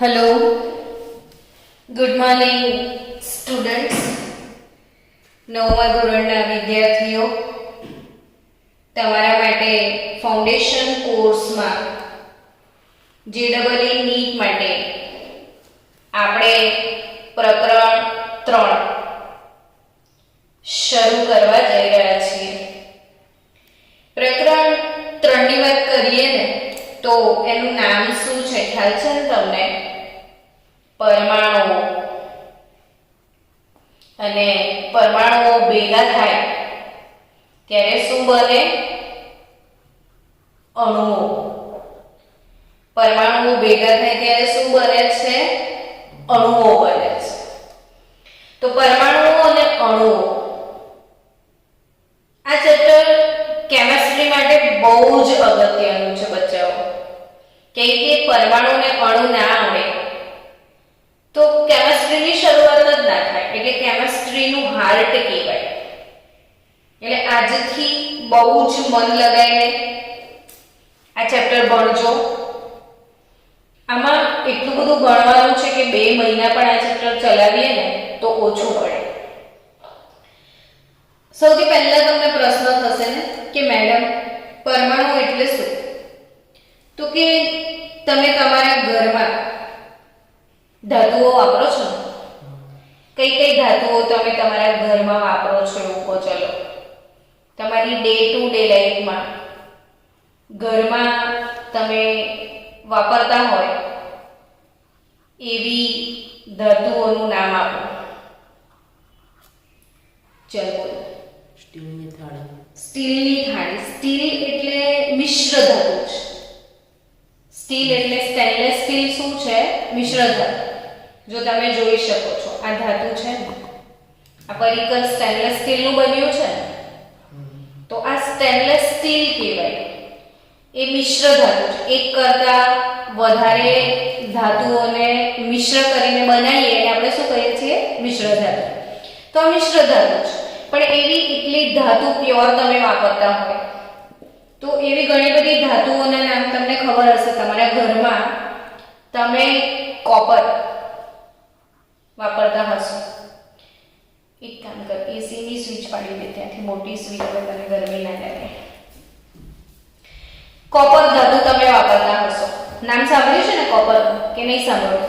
Hello, good morning students. નવમા ધોરણના વિદ્યાર્થીઓ, તમારા માટે ફાઉન્ડેશન કોર્સમાં JEE નીટ માટે આપણે પ્રકરણ 3 શરૂ કરવા જઈ રહ્યા છીએ. પ્રકરણ 3 ની વાત કરીએ ને તો એનું નામ શું છે ખ્યાલ છે ને તમને? પરમાણુઓ. અને પરમાણુઓ ભેગા થાય ત્યારે શું બને? અણુઓ. પરમાણુઓ ભેગા થાય ત્યારે શું બને છે? અણુઓ બને છે. તો પરમાણુઓ અને અણુઓ આ ચેપ્ટર કેમેસ્ટ્રી માટે બહુ જ અગત્યનું છે બચ્ચાઓ. કે પરમાણુ અને અણુ ના આવડે તો કેમેસ્ટ્રીની શરૂઆત જ ના થાય. એટલે કેમેસ્ટ્રીનું હાર્ટ કહેવાય. એટલે આજથી બહુ જ મન લગાવીને આ ચેપ્ટર ભણજો. આમાં એટલું બધું ભણવાનું છે કે 2 મહિના પણ આ ચેપ્ટર ચલાવીએ ને તો ઓછું પડે. સૌથી પહેલા તમને પ્રશ્ન થશે ને કે મેડમ પરમાણુ એટલે શું? તો કે તમે તમારા ઘરમાં ધાતુઓ વાપરો છો? કઈ કઈ ધાતુઓ તમે તમારા ઘરમાં વાપરો છો એવું કહો. ચલો, તમારી ડે ટુ ડે લાઈફમાં ઘરમાં તમે વાપરતા હોય એવી ધાતુઓનું નામ આપો. ચલો બોલો. સ્ટીલની થાળી. સ્ટીલની થાળી. સ્ટીલ એટલે મિશ્ર ધાતુ છે. સ્ટીલ એટલે સ્ટેનલેસ સ્ટીલ શું છે? મિશ્ર ધાતુ. જો તમે જોઈ શકો છો આ ધાતુ છે ને, આ પરિકર સ્ટેનલેસ સ્ટીલનું બન્યું છે ને, તો આ સ્ટેનલેસ સ્ટીલ કહેવાય. એ મિશ્ર ધાતુ છે. એક કરતા વધારે ધાતુઓને મિશ્ર કરીને બનાવીએ એટલે આપણે શું કહીએ છીએ? મિશ્ર ધાતુ. તો આ મિશ્ર ધાતુ છે. પણ એવી એટલી ધાતુ પ્યોર તમે વાપરતા હોય તો એવી ઘણી બધી ધાતુઓના નામ તમને ખબર હશે. તમારા ઘરમાં તમે કોપર વાપરતા હશો. એક કામ કર, એસીની સ્વિચ પાડી દે ત્યાંથી, મોટી સ્વિચ પર તને ગરમી ના લાગે. કોપર ધાતુ તમે વાપરતા હશો. નામ સાંભળ્યું છે ને કોપર કે નહીં સાંભળ્યું?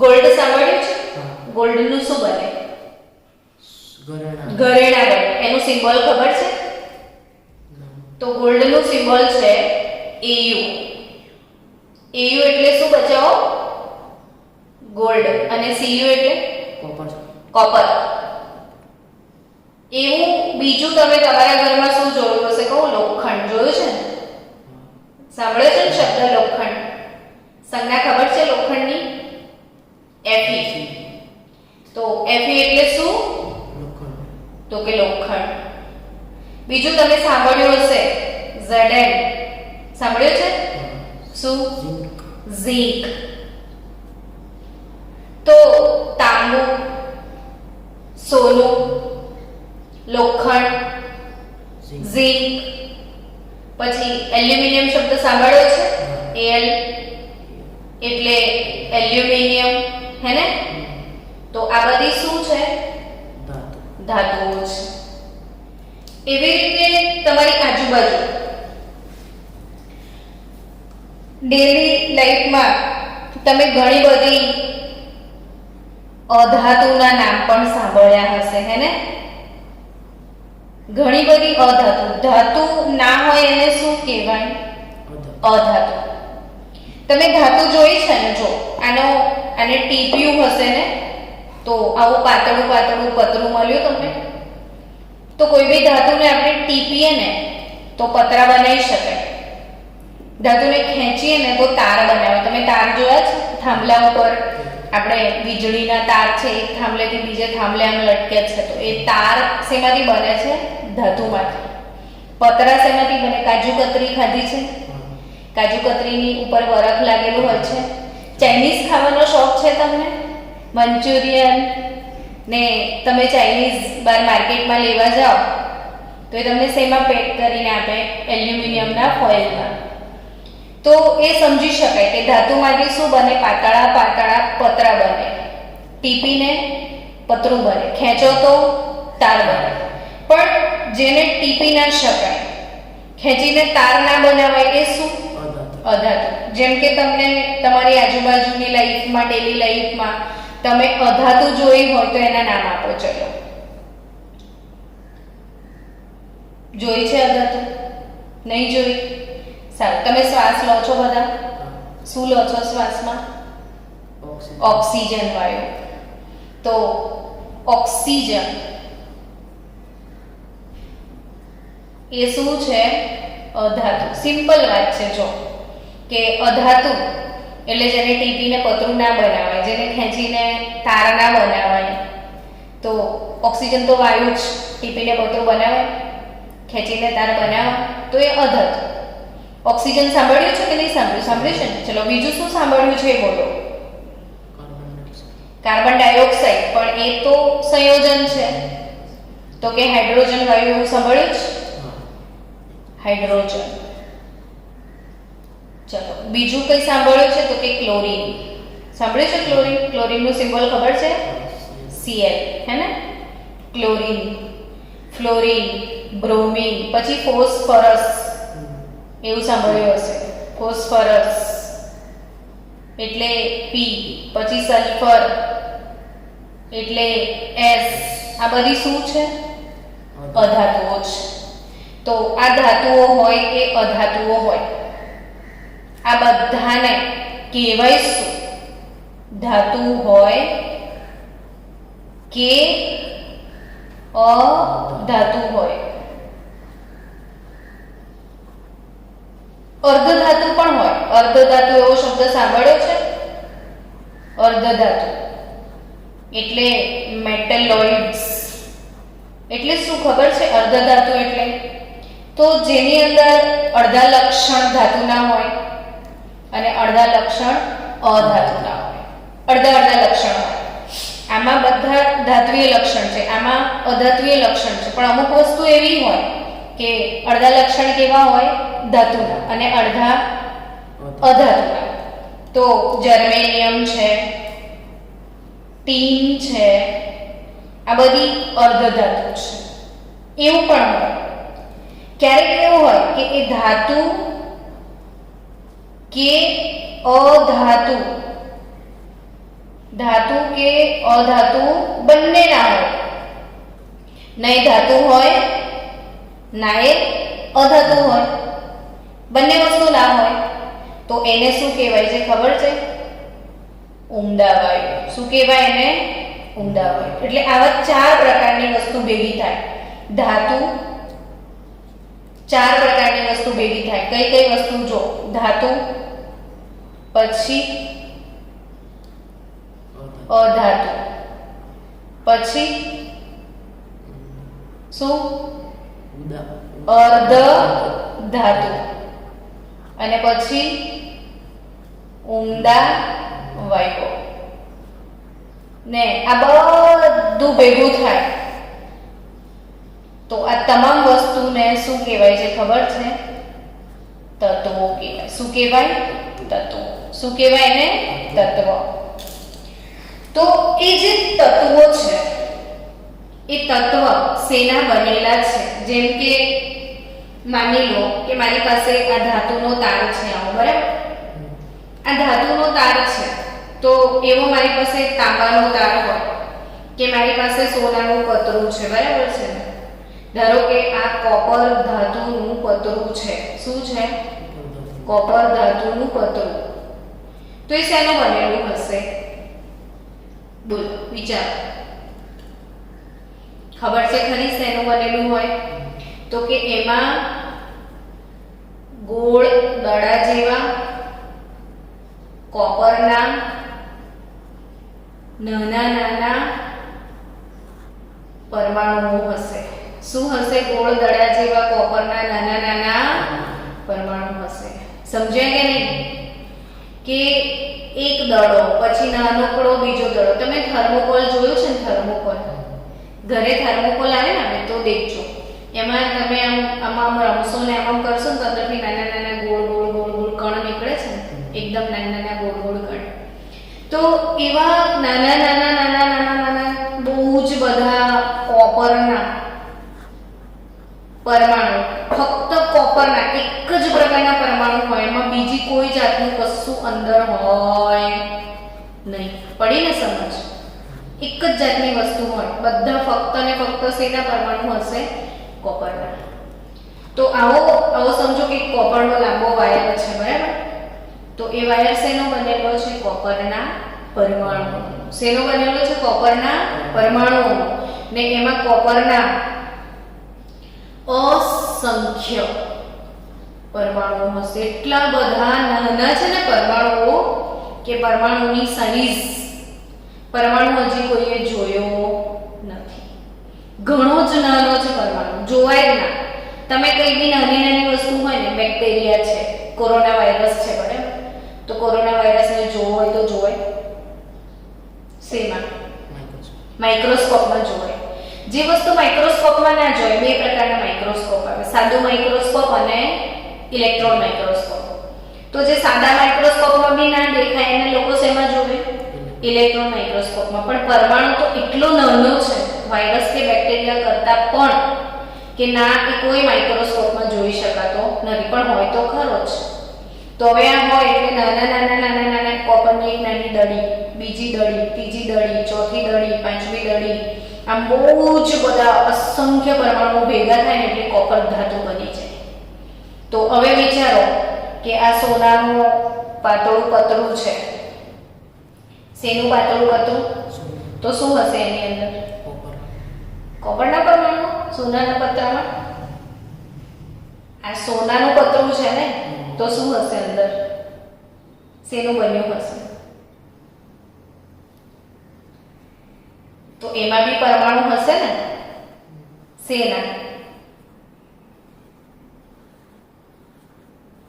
ગોલ્ડ સાંભળ્યું છે? ગોલ્ડનું શું બને? ઘરેણા બને. એનું સિમ્બોલ ખબર છે? તો ગોલ્ડનું સિમ્બોલ છે AU. AU એટલે શું બચાવો? ગોલ્ડ. અને CU એટલે કોપર. એવું બીજું તમે તમારા ઘરમાં શું જોયું હશે? કહું, લોખંડ જોયું છે ને? સાંભળ્યો છે ને શબ્દ લોખંડ? સંજ્ઞા ખબર છે લોખંડની? Fe. તો Fe એટલે શું? તો કે લોખંડ. બીજું તમે સાંભળ્યું હશે Zn. સાંભળ્યું છે? શું? ઝીંક. તો તાંબુ, સોનું, લોખંડ, ઝીંક. પછી એલ્યુમિનિયમ શબ્દ સાંભળ્યો છે? Al એટલે એલ્યુમિનિયમ, હે ને? તો આ બધી શું છે? ધાતુઓ છે. એવી રીતે તમારી આજુબાજુ ડેલી લાઈફમાં તમે ઘણી બધી અધાતુના નામ પણ સાંભળ્યા હશે, હે ને? ઘણી બધી અધાતુ. ધાતુ ના હોય એને શું કહેવાય? અધાતુ. તમે ધાતુ જોઈ છે ને? જો આને ટીપ્યું હશે ને, તો આવું પાતળું પાતળું પતરું મળ્યું તમને. તો કોઈ બી ધાતુને આપણે ટીપીએ ને તો પતરા બનાવી શકાય. ધાતુને ખેંચીએ ને તો તાર બનાવે. તમે તાર જોયા છે? થાંભલા ઉપર આપણે વીજળીના તાર છે, એક થાંભલેથી બીજે થાંભલે આમ લટકે છે. તો એ તાર શેમાંથી બને છે? ધાતુમાંથી. પતરા શેમાંથી બને? કાજુ કતરી ખાધી છે? કાજુ કતરીની ઉપર બરફ લાગેલું હોય છે. ચાઇનીઝ ખાવાનો શોખ છે તમને? મંચુરિયન ને તમે ચાઇનીઝ બાર માર્કેટમાં લેવા જાઓ તો એ તમને શેમાં પેક કરીને આપે? એલ્યુમિનિયમના ફોઇલમાં. તો એ સમજી શકાય કે ધાતુમાંથી શું બને, પાતળા પાતળા પતરા બને, ટીપીને પતરું બને, ખેંચો તો તાર બને. પણ જેને ટીપી ના શકાય, ખેંચીને તાર ના બનાવાય, એ શું? અધાતુ. જેમ કે તમને તમારી આજુબાજુની લાઈફમાં, ડેલી લાઈફમાં તમે અધાતુ જોઈ હોય તો એના નામ આપો. ચલો, જોઈ છે અધાતુ? નહીં જોઈ? સારું. તમે શ્વાસ લો છો બધા? શું લો છો શ્વાસમાં? ઓક્સિજન વાયુ. તો ઓક્સિજન એ શું છે? અધાતુ. સિમ્પલ વાત છે. જો કે અધાતુ એટલે જેને ટીપીને પતરું ના બનાવાય, જેને ખેંચીને તાર ના બનાવાય. તો ઓક્સિજન તો વાયુ જ, ટીપીને પતરું બનાવાય, ખેંચીને તાર બનાવાય, તો એ અધાતુ. ઓક્સિજન સાંભળ્યું છે કે નહીં સાંભળ્યું? સાંભળ્યું છે ને. ચલો, બીજું શું સાંભળ્યું છે એ બોલો. Carbon dioxide. પણ એ તો સંયોજન છે. તો કે હાઇડ્રોજન વાયુ, એવું સાંભળ્યું છે? હાઇડ્રોજન. ચલો, બીજું કઈ સાંભળ્યું છે? તો કે ક્લોરીન. સાંભળ્યું છે ક્લોરીન? ક્લોરીનનું સિમ્બોલ ખબર છે? Cl, હે ને? ક્લોરીન, ફ્લોરીન, બ્રોમીન, પછી ફોસ્ફરસ, એવું સાંભળ્યું હશે. ફોસ્ફરસ એટલે P, પછી સલ્ફર એટલે S. આ બધી શું છે? અધાતુઓ છે. તો આ ધાતુઓ હોય કે અધાતુઓ હોય, આ બધાને કહેવાય શું? ધાતુ હોય કે અધાતુ હોય? અર્ધધાતુ પણ હોય. અર્ધધાતુ એવો શબ્દ સાંભળ્યો છે? અર્ધધાતુ એટલે મેટલોઇડ્સ. એટલે શું ખબર છે અર્ધધાતુ એટલે? તો જેની અંદર અડધા લક્ષણ ધાતુના હોય અને અડધા લક્ષણ અધાતુના હોય. અડધા લક્ષણ હોય. આમાં બધા ધાત્વીય લક્ષણ છે, આમાં અધાત્વીય લક્ષણ છે. પણ અમુક વસ્તુ એવી હોય કે અડધા લક્ષણ કેવા હોય? ધાતુના અને અડધા અધાતુના. તો જર્મેનિયમ છે, ટીન છે, આ બધી અર્ધધાતુ છે. એવું પણ હોય. ક્યારેક એવું હોય કે એ ધાતુ કે અધાતુ, ધાતુ કે અધાતુ બંને ના હોય. ના એ ધાતુ હોય, ના એ અધાતુ હોય. બંને વસ્તુ ના હોય. તો એને શું કહેવાય છે ખબર છે? ઉમદા વાયુ. શું કહેવાય એને? ઉમદા વાયુ. એટલે આવા 4 પ્રકારની વસ્તુ ભેગી થાય. ધાતુ, 4 પ્રકારની વસ્તુ ભેગી થાય. કઈ કઈ વસ્તુ? જો, ધાતુ, પછી અધાતુ, પછી શું? અર્ધ ધાતુ, અને પછી ઉમદા વાયુ. ને આ બધું ભેગું થાય તો આ તમામ વસ્તુને શું કહેવાય છે ખબર છે? તત્વો કહેવાય. શું કહેવાય? તત્વો. શું કહેવાય એને? તત્વ. તો એ જે તત્વો છે, એ તત્વ શેના બનેલા છે? જેમ કે માની લો કે મારી પાસે આ ધાતુનો તાર છે, આવો બરાબર. આ ધાતુનો તાર છે, તો એવો મારી પાસે તાંબાનો તાર હોય કે મારી પાસે સોનાનું પતરું છે, બરાબર છે. ધારો કે આ કોપર ધાતુનું પતરું છે. શું છે? કોપર ધાતુનું પતરું. તો એ શેનું બનેલું હશે? બોલો, વિચાર. ખબર છે ખરી શેનું બનેલું હોય? તો કે એમાં ગોળ દડા જેવા કોપરના નાના નાના પરમાણુઓ હશે. શું હશે? ગોળ દડા જેવા કોપરના નાના નાના પરમાણુ હશે. સમજ્યા કે નહીં? કે એક દડો, પછી નાનકડો બીજો દડો. તમે થર્મોકોલ જોયું છે ને? થર્મોકોલ ઘરે થર્મોકોલ આવે ને, તો દેખજો. એમાં તમે આમ રમશો ને આમ કરશો ને તો અંદરથી નાના નાના ગોળ ગોળ ગોળ ગોળ કણ નીકળે છે ને, એકદમ નાના નાના ગોળ ગોળ કણ. તો એવા નાના નાના નાના નાના નાના બહુ જ બધા કોપરના પરમાણુ, ફક્ત કોપરના એક જ પ્રકારના પરમાણુ હોય, એમાં બીજી કોઈ જાતનું કશું અંદર હોય નહીં. પડી ને સમજ? એક જ જાતની વસ્તુ હોય, બધા ફક્ત ને ફક્ત શેના પરમાણુ હશે? કોપરના. તો આવો સમજો કે કોપરનો લાંબો વાયર છે, બરાબર? તો એ વાયર શેનો બનેલો છે? કોપરના પરમાણુ. શેનો બનેલો છે? કોપરના પરમાણુ. ને એમાં કોપરના અસંખ્ય પરમાણુ હશે. એટલા બધા નાના છે ને પરમાણુઓ કે પરમાણુની સાઈઝ પરમાણુ હજી કોઈએ જોયો નથી. ઘણો જ નાનો છે પરમાણુ, જોવાય જ ના. તમે કઈ બી નાની નાની વસ્તુ હોય ને, બેક્ટેરિયા છે, કોરોના વાયરસ છે, બરાબર? તો કોરોના વાયરસને જોવો હોય તો જોવાય શેમાં? માઇક્રોસ્કોપમાં જોવાય. જે વસ્તુ માઇક્રોસ્કોપમાં ના જોવાય, બે પ્રકારના માઇક્રોસ્કોપ આવે, સાદો માઇક્રોસ્કોપ અને ઇલેક્ટ્રોન માઇક્રોસ્કોપ. તો જે સાદા માઇક્રોસ્કોપમાં બી ના દેખાય એને લોકો શેમાં જોવે? ઇલેક્ટ્રોન માઇક્રોસ્કોપમાં. પણ પરમાણુ તો એટલો નાનો છે વાયરસ કે બેક્ટેરિયા કરતા પણ કે ના એ કોઈ માઇક્રોસ્કોપમાં જોઈ શકાતો નથી, પણ હોય તો ખરો જ. તો હવે આ હોય એટલે નાના નાના નાના નાના કોપરની એક નાની દડી, બીજી દડી, ત્રીજી દડી, ચોથી દડી, પાંચમી દડી, આમ બહુ જ બધા અસંખ્ય પરમાણુ ભેગા થાય ને એટલે કોપર ધાતુ બની જાય. તો હવે વિચારો કે આ સોનાનું પાતળું પતરું છે. શેનું પાતળું પતરું? તો શું હશે એની અંદર? કોપરના પરમાણુ. સોનાના પતરામાં આ સોનાનું પતરું છે ને, તો શું હશે અંદર? શેનું બન્યું હશે? તો એમાં બી પરમાણુ હશે ને. શેના?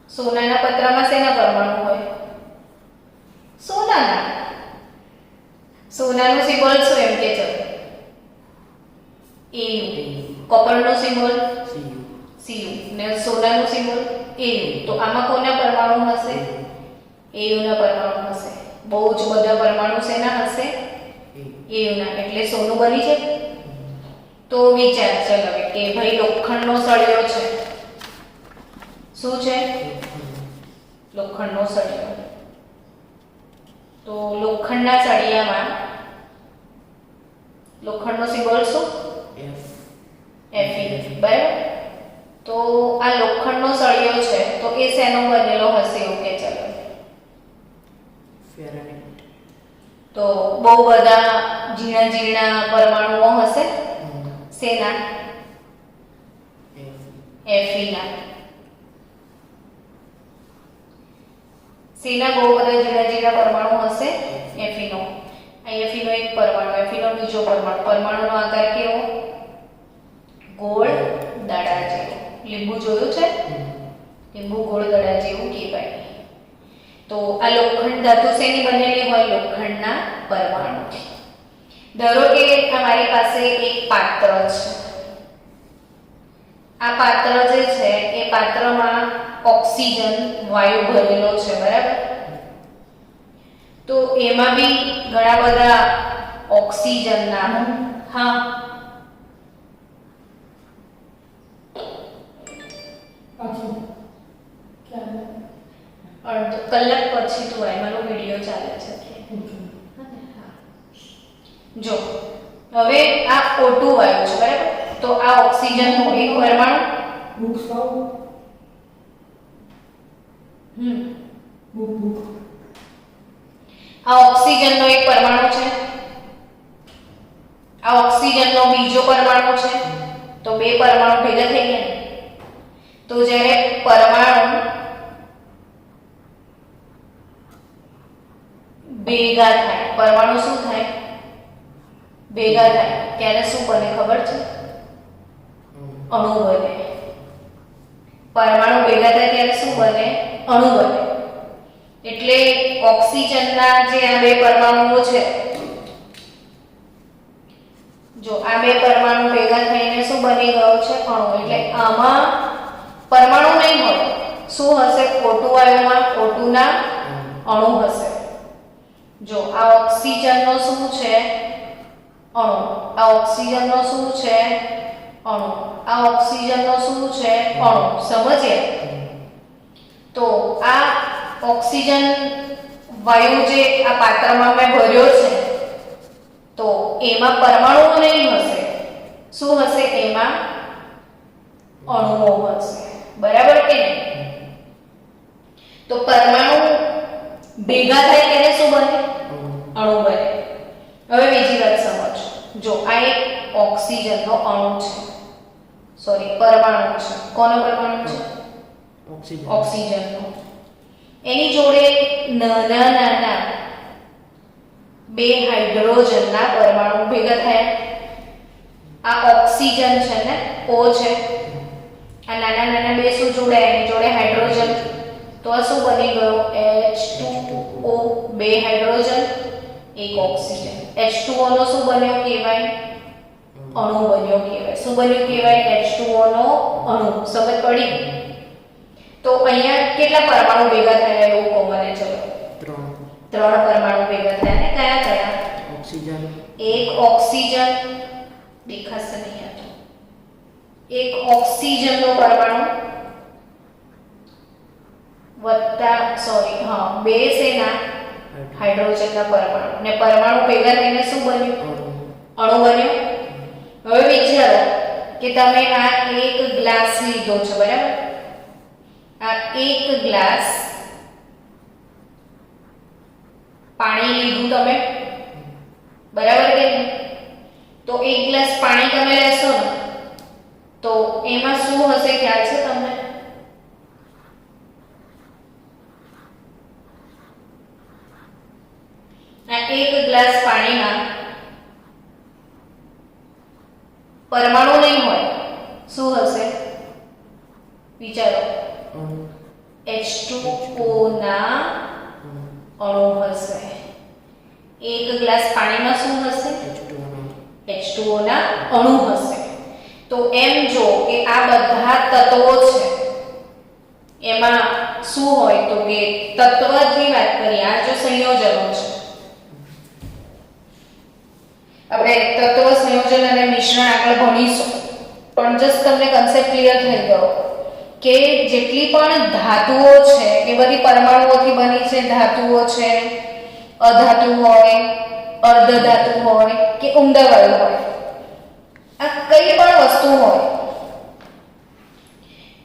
સોનાના પતરામાં શેના પરમાણુ હોય? સોનાના. સોનાનું સિમ્બોલ શું એમ કે છે? AU. કોપરનું સિમ્બોલ CU. ને સોનાનું સિમ્બોલ AU. તો આમાં કોના પરમાણુ હશે? AU ના પરમાણુ હશે. બહુ જ બધા પરમાણુ શેના હશે? AU ના. એટલે સોનું બની છે. તો વિચાર ચાલ હવે કે ભાઈ લોખંડનો સળિયો છે. શું છે? લોખંડનો સળિયો. તો લોખંડના સળિયામાં લોખંડનો સિમ્બોલ શું? Fe. બરાબર? તો આ લોખંડનો સળિયો છે, તો એ શેનો બનેલો હશે એવું કે ચાલો? ફેરાઇટ. તો બહુ બધા ઝીણા ઝીણા પરમાણુઓ હશે. શેના? Fe ના. શેના બહુ બધા ઝીણા ઝીણા પરમાણુ હશે? Fe નો. આ Fe નો એક પરમાણુ, Fe નો બીજો પરમાણુ. પરમાણુનો આકાર કેવો? ગોળ દડા જેવો. લીંબુ જોયું છે? લીંબુ ગોળ દડા જેવું કહેવાય. તો આ લોખંડ ધાતુ શેની બનેલી હોય? લોખંડના પરમાણુથી. ધારો કે અમારી પાસે એક પાત્ર છે. આ પાત્ર જે છે એ પાત્રમાં ઓક્સિજન વાયુ ભરેલો છે, બરાબર? તો એમાં બી ઘણા બધા ઓક્સિજનના અડધો કલાક પછી તું આય, મારો વિડિયો ચાલે છે. જો હવે આ O2 વાયુ છે, બરાબર? તો આ ઓક્સિજનનો એક પરમાણુ આ ઓક્સિજનનો એક પરમાણુ છે. આ ઓક્સિજનનો બીજો પરમાણુ છે. તો બે પરમાણુ ભેગા થઈ ગયા. તો જ્યારે પરમાણુ ભેગા થાય, પરમાણુ શું થાય? ભેગા થાય ત્યારે શું બને ખબર છે? અણુ બને. પરમાણુ ભેગા થાય ત્યારે શું બને? અણુ બને. એટલે ઓક્સિજનના જે આ બે પરમાણુઓ છે, જો આ બે પરમાણુ ભેગા થઈને શું બની ગયો છે? અણુ. એટલે આમાં પરમાણુ નહીં હોય, શું હશે? O2 વાયુમાં O2 ના અણુ હશે. જો આ ઓક્સિજનનો શું છે? અણુ. આ ઓક્સિજનનો શું છે? અણુ. આ ઓક્સિજનનો શું છે? અણુ. સમજ્યા? તો આ ઓક્સિજન વાયુ જે આ પાત્રમાં મેં ભર્યો છે તો એમાં પરમાણુઓ નહીં હશે. શું હશે? એમાં અણુઓ હશે. બરાબર કે નહીં? તો પરમાણુ ભેગા થાય ત્યારે શું બને? અણુ બને. હવે બીજી વાત સમજો. જો આ એક ઓક્સિજનનો અણુ છે, સોરી પરમાણુ છે. કોનો પરમાણુ છે? ઓક્સિજનનો. એની જોડે નાના નાના બે હાઇડ્રોજનના પરમાણુ ભેગા થયા. આ ઓક્સિજન છે ને, O છે. આ નાના નાના બે શું જોડાયા? એની જોડે હાઇડ્રોજન. તો આ શું બની ગયો? H2O. બે હાઇડ્રોજન, એક ઓક્સિજન. H2O નો શું બન્યો કહેવાય? અણુ બન્યો કહેવાય. શું બન્યો કહેવાય? H2O નો અણુ. સમજ પડી? તો અહીંયા કેટલા પરમાણુ ભેગા થયા એવું કહો મને? ચલો, 3 પરમાણુ ભેગા થયા. ને કયા કયા? ઓક્સિજન. એક ઓક્સિજન દેખાશે નહીં આ તો. એક ઓક્સિજનનો પરમાણુ વત્તા સોરી હા બે શેના? હાઇડ્રોજનના પરમાણુ. ને પરમાણુ ભેગા થઈને શું બન્યું? અણુ બન્યો. હવે વિચારો કે તમે આ એક ગ્લાસ લીધો છે, બરાબર? આ એક ગ્લાસ પાણી લીધું તમે, બરાબર કે નહીં? તો એક ગ્લાસ પાણી તમે લેશો ને તો એમાં શું હશે ખ્યાલ છે તમને? આ એક ગ્લાસ પાણીમાં પરમાણુ નહીં હોય. શું હશે? વિચારો. H2O ના અણુ હશે. એક ગ્લાસ પાણીમાં શું હશે? H2O ના અણુ હશે. તો એમ જો કે આ બધા તત્વો છે એમાં શું હોય? તો કે તત્વની વાત કરીએ. આ જો સંયોજનો છે, આપણે તત્વ સંયોજન અને મિશ્રણ આગળ ભણીશું, પણ જસ્ટ તમને કન્સેપ્ટ ક્લિયર થઈ ગયો કે જેટલી પણ ધાતુઓ છે એ બધી પરમાણુઓથી બની છે. ધાતુઓ છે, અધાતુ હોય, અર્ધધાતુ હોય કે ઉમદાવાળું હોય, આ કઈ પણ વસ્તુ હોય,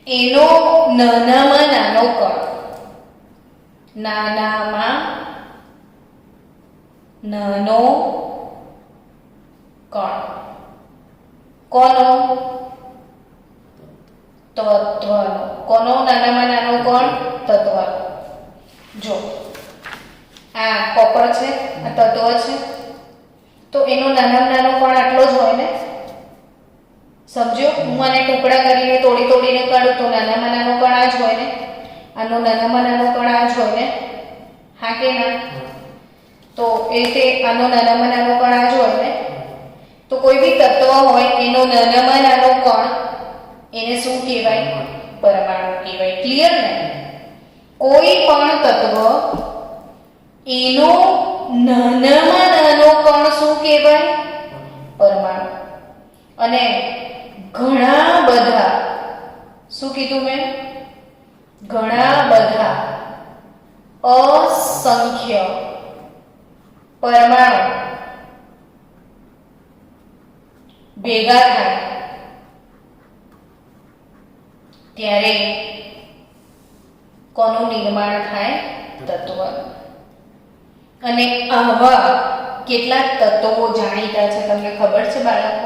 એનો નાનામાં નાનો કણ, નાનામાં નાનો કણ કોનો? તત્વનો. કોનો નાનામાં નાનો કણ? તત્વનો. જો આ કોપર છે, આ તત્વ છે, તો એનો નાનામાં નાનો કણ આટલો જ હોય ને? સમજો? હું આને ટુકડા કરીને તોડીને કાઢું તો નાનામાં નાનો કણ આ જ હોય ને? આનો નાનામાં નાનો કણ આ જ હોય ને? હા કે ના? તો એ તે આનો નાનામાં નાનો કણ આ જ હોય ને? તો કોઈ બી તત્વ હોય એનો નાનામાં નાનો કણ એને શું કહેવાય? પરમાણુ કહેવાય. ક્લિયર ને? કોઈ પણ તત્વ એનો નાનામાં નાનો કણ શું કહેવાય? પરમાણુ. અને ઘણા બધા, શું કીધું મેં? ઘણા બધા અસંખ્ય પરમાણુ ભેગા થાય ત્યારે કોનું નિર્માણ થાય? તત્વ. અને આવા કેટલાક તત્વો જાણીતા છે. તમને ખબર છે બાળકો?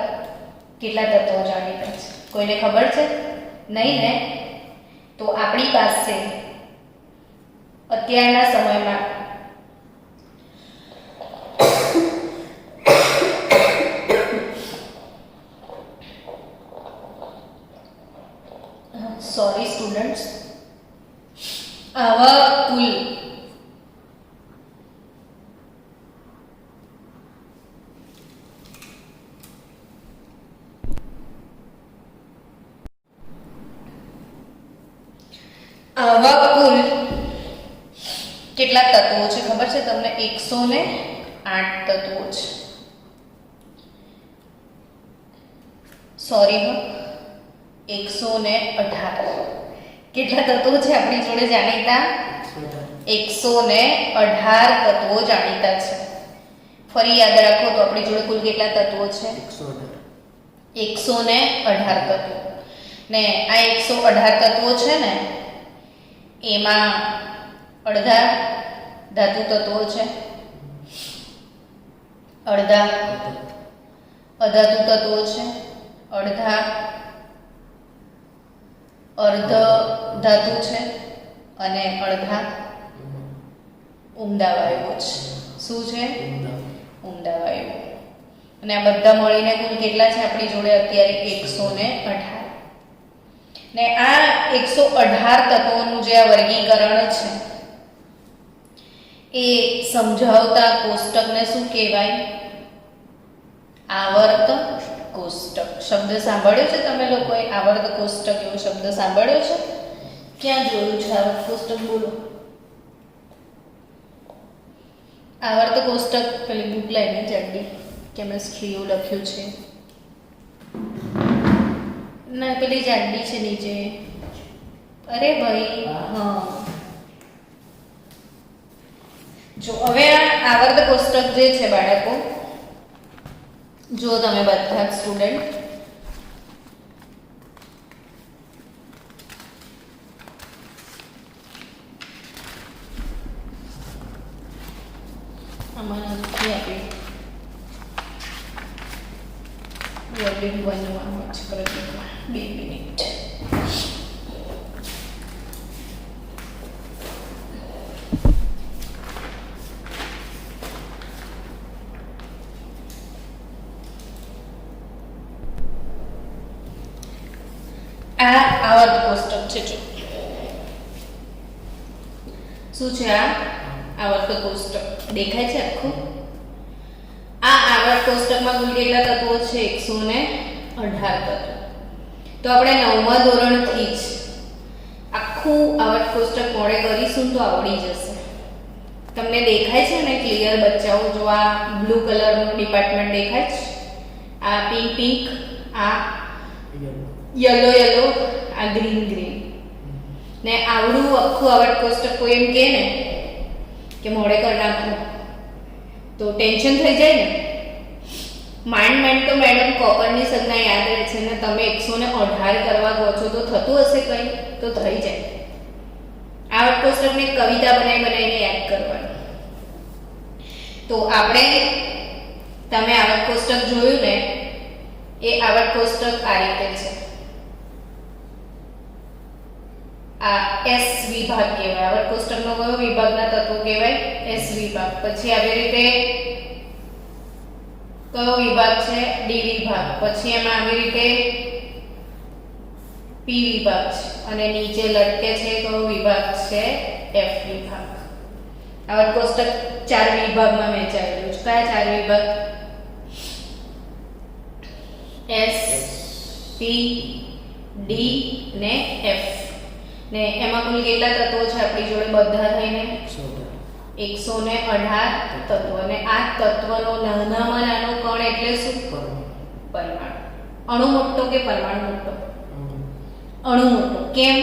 કેટલા તત્વો જાણીતા છે? કોઈને ખબર છે? નહીં ને? તો આપણી પાસે અત્યારના સમયમાં સોરી સ્ટુડન્ટ્સ, આવા કુલ આવા કુલ કેટલા તત્વો છે ખબર છે તમને? 108 તત્વો છે. સોરી, 118. કેટલા તત્વો છે આપણી જોડે જાણીતા? 118 તત્વો જાણીતા છે. ફરી યાદ રાખો તો આપણી જોડે કુલ કેટલા તત્વો છે? 118 તત્વો. ને આ 118 તત્વો છે ને, એમાં અડધા ધાતુ તત્વો છે, અડધા અધાતુ તત્વો છે, અડધા અર્ધ ધાતુ છે અને અડધા ઉમદા વાયુઓ છે. શું છે? ઉમદા વાયુઓ. અને આ બધા મળીને કુલ કેટલા છે આપણી જોડે અત્યારે? 118. ને આ 118 તત્વોનું જે આ વર્ગીકરણ છે એ સમજાવતા કોષ્ટકને શું કહેવાય? આવર્ત કોષ્ટક. શબ્દ સાંભળ્યો છે તમે લોકોએ? આવર્ત કોષ્ટક એવો શબ્દ સાંભળ્યો છે? ક્યાં જોયું છે આવર્ત કોષ્ટક? બોલો. આવર્ત કોષ્ટક પેલી બુક લઈને જાડી કેમેસ્ટ્રી એવું લખ્યું છે ના, પેલી જાડી છે નીચે. અરે ભાઈ, હા. જો હવે આ આવર્ત કોષ્ટક જે છે બાળકો, જો તમે બધા સ્ટુડન્ટ આમાં નથી આપ્યું વોલ્યુમ 1 માં જ કરી દો. 2 મિનિટ. આ આવર્ત કોષ્ટક છે. જો શું છે આ આવર્ત કોષ્ટક? દેખાય છે આખું? આ આવર્ત કોષ્ટકમાં કુલ કેટલા તત્વો છે? 118 તત્વો. તો આપણે 9મા ધોરણથી જ આખું આવર્ત કોષ્ટક મોડે કરીશું તો આવડી જશે. તમને દેખાય છે ને ક્લિયર બચ્ચાઓ? જો આ બ્લુ કલરનું ડિપાર્ટમેન્ટ દેખાય છે, આ પિંક પિંક, આ યલો યલો, આ ગ્રીન ગ્રીન. ને આવડું આખું આવર્ત કોષ્ટક કોઈ એમ કહે ને કે મોડે કરી નાખો તો ટેન્શન થઈ જાય ને. માંડ તો મેડમ કોપરની સંજ્ઞા યાદ રહે છે ને તમે 118 કરવા કહો છો તો થતું હશે કંઈ? તો થઈ જાય. આવર્ત કોષ્ટકને કવિતા બનાવીને યાદ કરવાની. તો આપણે તમે આવર્ત કોષ્ટક જોયું ને, એ આવર્ત કોષ્ટક આ રીતે છે. આ એસ વિભાગ કહેવાય. આવર્ત કોષ્ટકનો કયો વિભાગના તત્વો કહેવાય? એસ વિભાગ. પછી આવી રીતે કયો વિભાગ છે? ડી વિભાગ. પછી એમાં આવી રીતે પી વિભાગ છે અને નીચે લટકે છે કયો વિભાગ છે? એફ વિભાગ. આવર્ત કોષ્ટક 4 વિભાગમાં વહેંચાયેલું છે. કયા 4 વિભાગ? એસ, પી, ડી ને એફ. ને એમાં કુલ કેટલા તત્વો છે આપણી જોડે બધા થઈને? 118 તત્વો. અને આ તત્વનો નાનામાં નાનો કણ એટલે શું? પરમાણુ. અણુ મોટો કે પરમાણુ મોટો? અણુ મોટો. કેમ?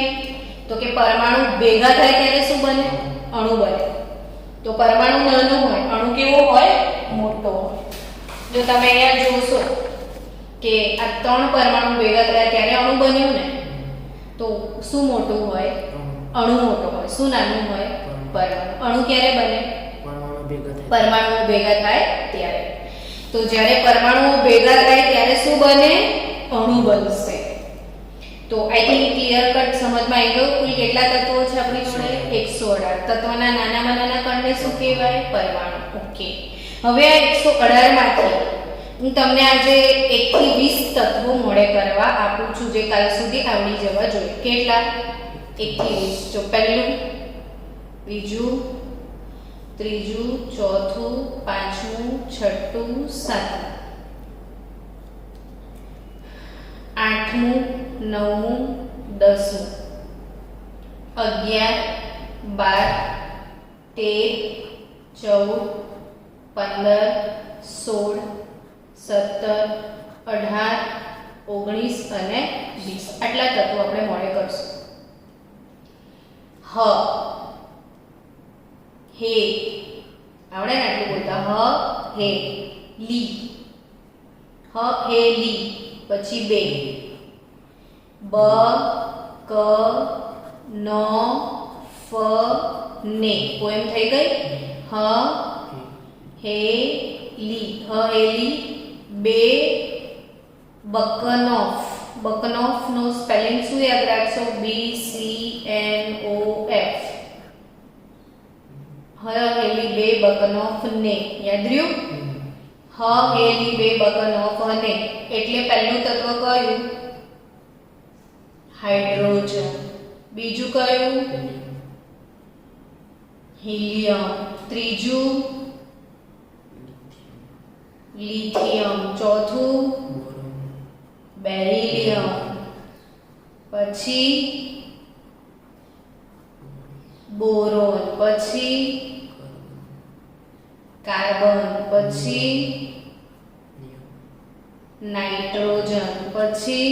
તો કે પરમાણુ ભેગા થાય ત્યારે શું બને? અણુ બને. તો પરમાણુ નાનો હોય, અણુ કેવો હોય? મોટો હોય. જો તમે અહીંયા જોશો કે આ 3 પરમાણુ ભેગા થયા ત્યારે અણુ બન્યું ને, તો શું મોટું હોય? અણુ મોટો હોય. શું નાનું હોય? પરમાણુ. અણુ ક્યારે બને? પરમાણુઓ ભેગા થાય ત્યારે. તો જ્યારે પરમાણુઓ ભેગા થાય ત્યારે શું બને? અણુ બનશે. તો આઈ થિંક ક્લિયર કટ સમજમાં આવી ગયું. કુલ કેટલા તત્વો છે આપણી જોડે? 118. તત્વના નાનામાં નાના કણને શું કહેવાય? પરમાણુ. ઓકે. હવે આ 118 માંથી હું તમને આજે 1 થી 20 તત્વો મોડે કરવા આપું છું, જે કાલ સુધી આવડી જવા જોઈએ. કેટલા? 1 થી 20. જો પહેલું, બીજું, ત્રીજું, ચોથું, પાંચમું, છઠ્ઠું, સાતમું, આઠમું, નવમું, 10મું, 11 12 13 14 15 16 17 18 19 અને 20 આટલા તત્વો આપણે મોડે કરશું. હ હે આવડે ને આટલું બોલતા. હ હે લી હ હે લી પછી 2 બ ક ન ફ ને પોએમ થઈ ગઈ. હ હે લી હ હે લી 2 બકનોફ બકનોફ નો સ્પેલિંગ શું યાદ રાખશો? BCNOF હ હેલી 2 બકનોફ ને યાદ રહ્યું. હ હેલી 2 બકનોફ ને એટલે પહેલું તત્વ કયું? હાઇડ્રોજન. બીજું કયું? હિલિયમ. ત્રીજું લિથિયમ. ચોથું બેરિલિયમ. પછી બોરોન. પછી કાર્બન. પછી નાઇટ્રોજન. પછી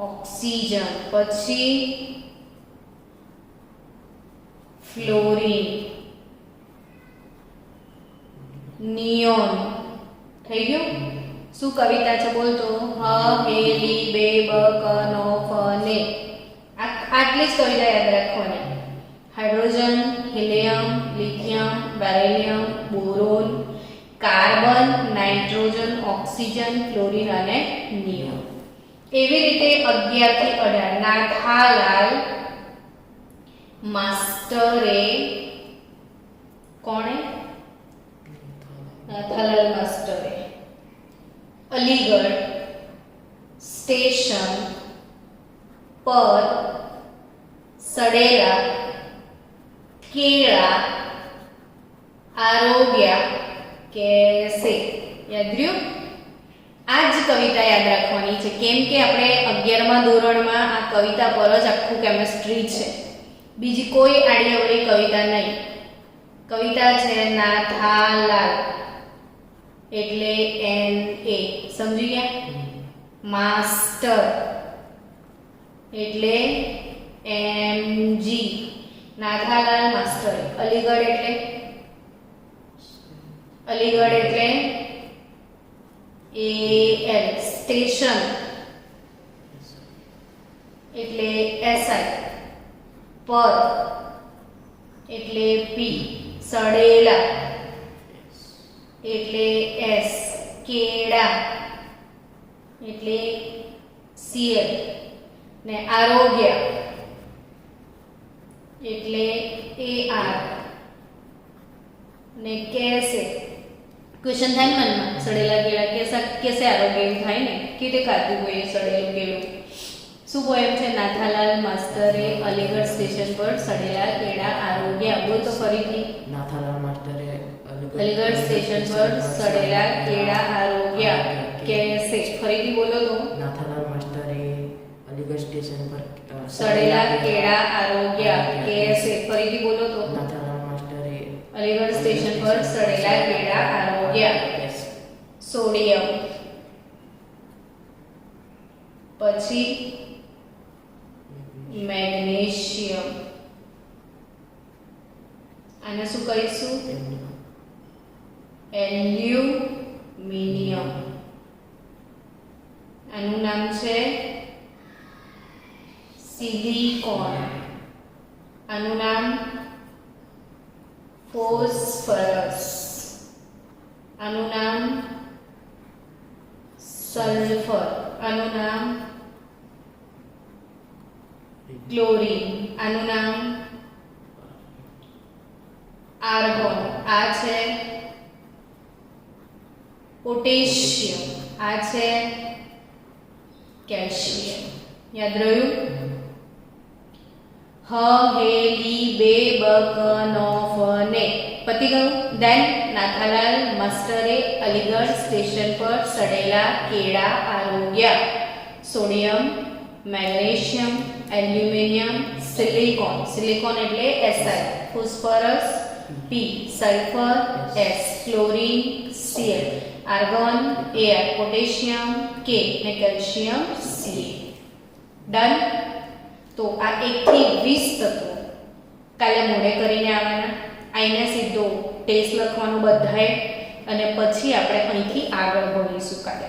ઓક્સિજન. પછી ફ્લોરિન. નિયોન. થઈ ગયું. શું કવિતા છે બોલતો? હ હેલી 2 બકનોફ ને આટલી જ કવિતા યાદ રાખવાની. Hydrogen, helium, lithium, beryllium, boron, carbon, nitrogen, oxygen, chlorine અને નિયોન. એવી રીતે 11 થી 18 નાથાલાલ માસ્ટરે કોણે? નાથાલાલ માસ્ટરે અલીગઢ સ્ટેશન પર સડેલા કેળા આરોગ્યા કેસે. યાદ રહ્યું? આ જ કવિતા યાદ રાખવાની છે, કેમ કે આપણે 11મા ધોરણમાં આ કવિતા પર જ આખું કેમેસ્ટ્રી છે. બીજી કોઈ આડી અવળી કવિતા નહીં. કવિતા છે નાથાલાલ એટલે NA. સમજી ગયા? માસ્ટર એટલે MG. નાથાલાલ માસ્ટર. અલીગઢ એટલે AL. સ્ટેશન એટલે SI. પર એટલે P. સડેલા એટલે S. કેળા એટલે CL ને આરોગ્ય એટલે AR ને કેસે. ક્વેશ્ચન થાય ને મનમાં, સડેલા કેળા કેસે આરોગ્ય થાય ને, કેતે ખાતું હોય સડેલું કેળું. શું પોએમ છે? નાથાલાલ માસ્ટરે અલીગઢ સ્ટેશન પર સડેલા કેળા આરોગ્ય. બોલ તો ફરીથી. નાથાલાલ માસ્ટરે અલીગઢ સ્ટેશન પર સડેલા કેળા આરોગ્ય કેસે. ફરીથી બોલો તો. નાથાલાલ માસ્ટરે અલીગઢ સ્ટેશન પર સડેલા કેળા આરોગ્ય કેસે. ફરીથી બોલો તો. નાથાલાલ માસ્ટરે અલીગઢ સ્ટેશન પર સડેલા કેળા આરોગ્ય. સોડિયમ. પછી મેગ્નેશિયમ. આને શું કહીશું? એલ્યુમિનિયમ. આનું નામ છે સિલિકોન. આનું નામ ફોસ્ફરસ. આનું નામ સલ્ફર. આનું નામ ક્લોરીન. આનું નામ આર્ગોન. આ છે પોટેશિયમ. આ છે કેલ્શિયમ. યાદ રહ્યું? હ હેલી 2 બકનોફ ને પતી ગયું. દેન નાથાલાલ માસ્ટરે અલીગઢ સ્ટેશન પર સડેલા કેળા આરોગ્ય. Sodium, magnesium, aluminium, silicon, silicon એટલે Si, phosphorus P, sulphur S, chlorine Cl, argon Ar, potassium K અને કેલ્શિયમ Ca. ડન. તો આ 1 થી 20 તત્વો કાલે મોડે કરીને આવવાના, આઈને સીધો ટેસ્ટ લખવાનું બધાએ, અને પછી આપણે અહીંથી આગળ ભણીશું કાલે.